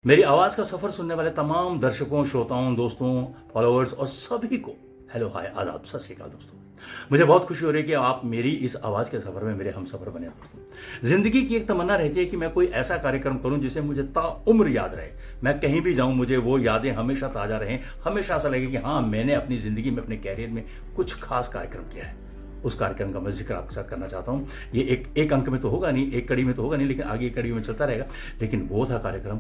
मेरी आवाज़ का सफ़र सुनने वाले तमाम दर्शकों, श्रोताओं, दोस्तों, फॉलोअर्स और सभी को हेलो, हाय, आदाब, सत श्री अकाल दोस्तों। मुझे बहुत खुशी हो रही है कि आप मेरी इस आवाज़ के सफ़र में मेरे हमसफ़र बने दोस्तों। ज़िंदगी की एक तमन्ना रहती है कि मैं कोई ऐसा कार्यक्रम करूं जिसे मुझे ताउम्र याद रहे। मैं कहीं भी जाऊं मुझे वो यादें हमेशा ताज़ा रहें, हमेशा ऐसा लगे कि हाँ, मैंने अपनी ज़िंदगी में, अपने कैरियर में कुछ खास कार्यक्रम किया है। उस कार्यक्रम का मैं जिक्र आपके साथ करना चाहता हूँ। ये एक अंक में तो होगा नहीं, एक कड़ी में तो होगा नहीं, लेकिन आगे एक कड़ी में चलता रहेगा। लेकिन वो था कार्यक्रम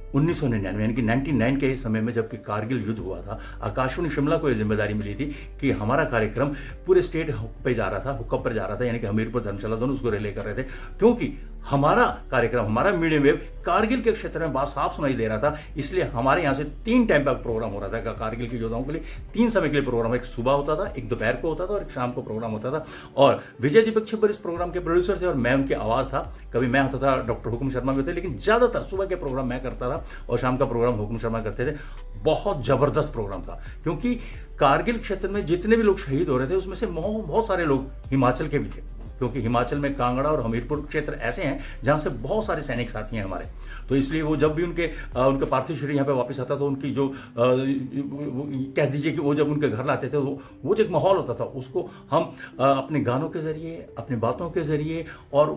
1999 यानी कि 99 के समय में, जबकि कारगिल युद्ध हुआ था। आकाशवाणी शिमला को यह जिम्मेदारी मिली थी कि हमारा कार्यक्रम पूरे स्टेट पे जा रहा था, हुकअप पर जा रहा था, यानी कि हमीरपुर, धर्मशाला दोनों उसको रिले कर रहे थे, क्योंकि हमारा कार्यक्रम, हमारा मीडियम वेव कारगिल के क्षेत्र में बात साफ सुनाई दे रहा था। इसलिए हमारे यहाँ से 3 टाइम का प्रोग्राम हो रहा था कारगिल के योद्धाओं के लिए। 3 समय के लिए प्रोग्राम, एक सुबह होता था, एक दोपहर को होता था और एक शाम को प्रोग्राम होता था। और विजय दीपक छिब्बर इस प्रोग्राम के प्रोड्यूसर थे और मैं उनकी आवाज़ था। कभी मैं होता था, डॉक्टर हुकुम शर्मा भी थे, लेकिन ज़्यादातर सुबह के प्रोग्राम मैं करता था और शाम का प्रोग्राम हुकुम शर्मा करते थे। बहुत ज़बरदस्त प्रोग्राम था, क्योंकि कारगिल क्षेत्र में जितने भी लोग शहीद हो रहे थे उसमें से बहुत सारे लोग हिमाचल के भी थे, क्योंकि हिमाचल में कांगड़ा और हमीरपुर क्षेत्र ऐसे हैं जहाँ से बहुत सारे सैनिक साथी हैं हमारे। तो इसलिए वो जब भी उनके पार्थिव शरीर यहाँ पे वापस आता तो उनकी जो कह दीजिए कि वो जब उनके घर लाते थे वो जो एक माहौल होता था, उसको हम अपने गानों के ज़रिए, अपनी बातों के ज़रिए और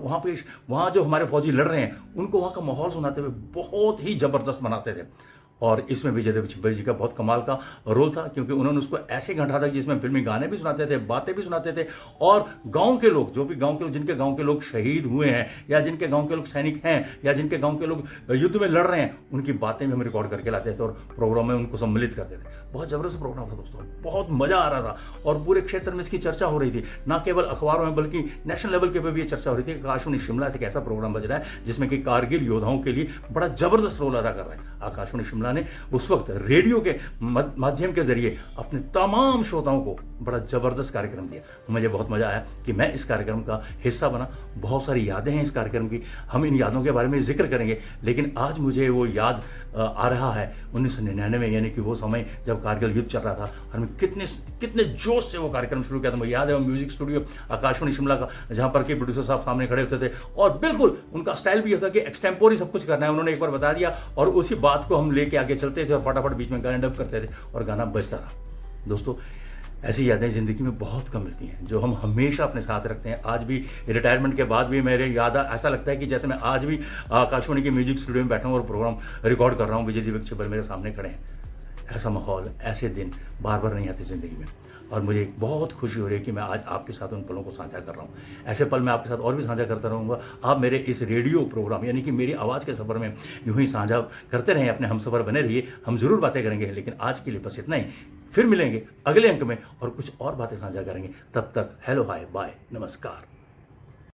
वहाँ जो हमारे फौजी लड़ रहे हैं उनको वहाँ का माहौल सुनाते हुए बहुत ही ज़बरदस्त बनाते थे। और इसमें विजय दीपक छिब्बर जी का बहुत कमाल का रोल था, क्योंकि उन्होंने उसको ऐसे घंटा था जिसमें फिल्मी गाने भी सुनाते थे, बातें भी सुनाते थे। और गांव के लोग, जो भी गांव के लोग, जिनके गांव के लोग शहीद हुए हैं या जिनके गांव के लोग सैनिक हैं या जिनके गांव के लोग युद्ध में लड़ रहे हैं, उनकी बातें भी हम रिकॉर्ड करके लाते थे और प्रोग्राम में उनको सम्मिलित करते थे। बहुत ज़बरदस्त प्रोग्राम था दोस्तों, बहुत मज़ा आ रहा था और पूरे क्षेत्र में इसकी चर्चा हो रही थी, ना केवल अखबारों में बल्कि नेशनल लेवल के पे भी ये चर्चा हो रही थी। आकाशवाणी शिमला से एक ऐसा प्रोग्राम बज रहा है जिसमें कि कारगिल योद्धाओं के लिए बड़ा ज़बरदस्त रोल अदा कर रहा है। आकाशवाणी शिमला ने उस वक्त रेडियो के माध्यम के जरिए अपने तमाम श्रोताओं को बड़ा ज़बरदस्त कार्यक्रम दिया। मुझे बहुत मज़ा आया कि मैं इस कार्यक्रम का हिस्सा बना। बहुत सारी यादें हैं इस कार्यक्रम की, हम इन यादों के बारे में जिक्र करेंगे। लेकिन आज मुझे वो याद आ रहा है 1999 में, यानी कि वो समय जब कारगिल युद्ध चल रहा था और मैं कितने जोश से वो कार्यक्रम शुरू किया था। मुझे याद है वो म्यूजिक स्टूडियो आकाशवाणी शिमला का, जहाँ पर के प्रोड्यूसर साहब सामने खड़े होते थे और बिल्कुल उनका स्टाइल भी होता कि एक्सटेम्पोरी सब कुछ करना है। उन्होंने एक बार बता दिया और उसी बात को हम लेके आगे चलते थे और फटाफट बीच में गाने डब करते थे और गाना बजता था। दोस्तों, ऐसी यादें ज़िंदगी में बहुत कम मिलती हैं जो हम हमेशा अपने साथ रखते हैं। आज भी रिटायरमेंट के बाद भी मेरे याद ऐसा लगता है कि जैसे मैं आज भी आकाशवाणी के म्यूजिक स्टूडियो में बैठा हूँ और प्रोग्राम रिकॉर्ड कर रहा हूँ। विजय दीपक छिब्बर मेरे सामने खड़े हैं। ऐसा माहौल, ऐसे दिन बार बार नहीं आते ज़िंदगी में और मुझे बहुत खुशी हो रही है कि मैं आज आपके साथ उन पलों को साझा कर रहा हूँ। ऐसे पल मैं आपके साथ और भी साझा करता रहूँगा। आप मेरे इस रेडियो प्रोग्राम यानी कि मेरी आवाज़ के सफ़र में यूँ ही साझा करते रहें, अपने हम सफ़र बने रहिए। हम ज़रूर बातें करेंगे, लेकिन आज के लिए बस इतना ही। फिर मिलेंगे अगले अंक में और कुछ और बातें साझा करेंगे। तब तक हेलो, हाय, बाय, नमस्कार।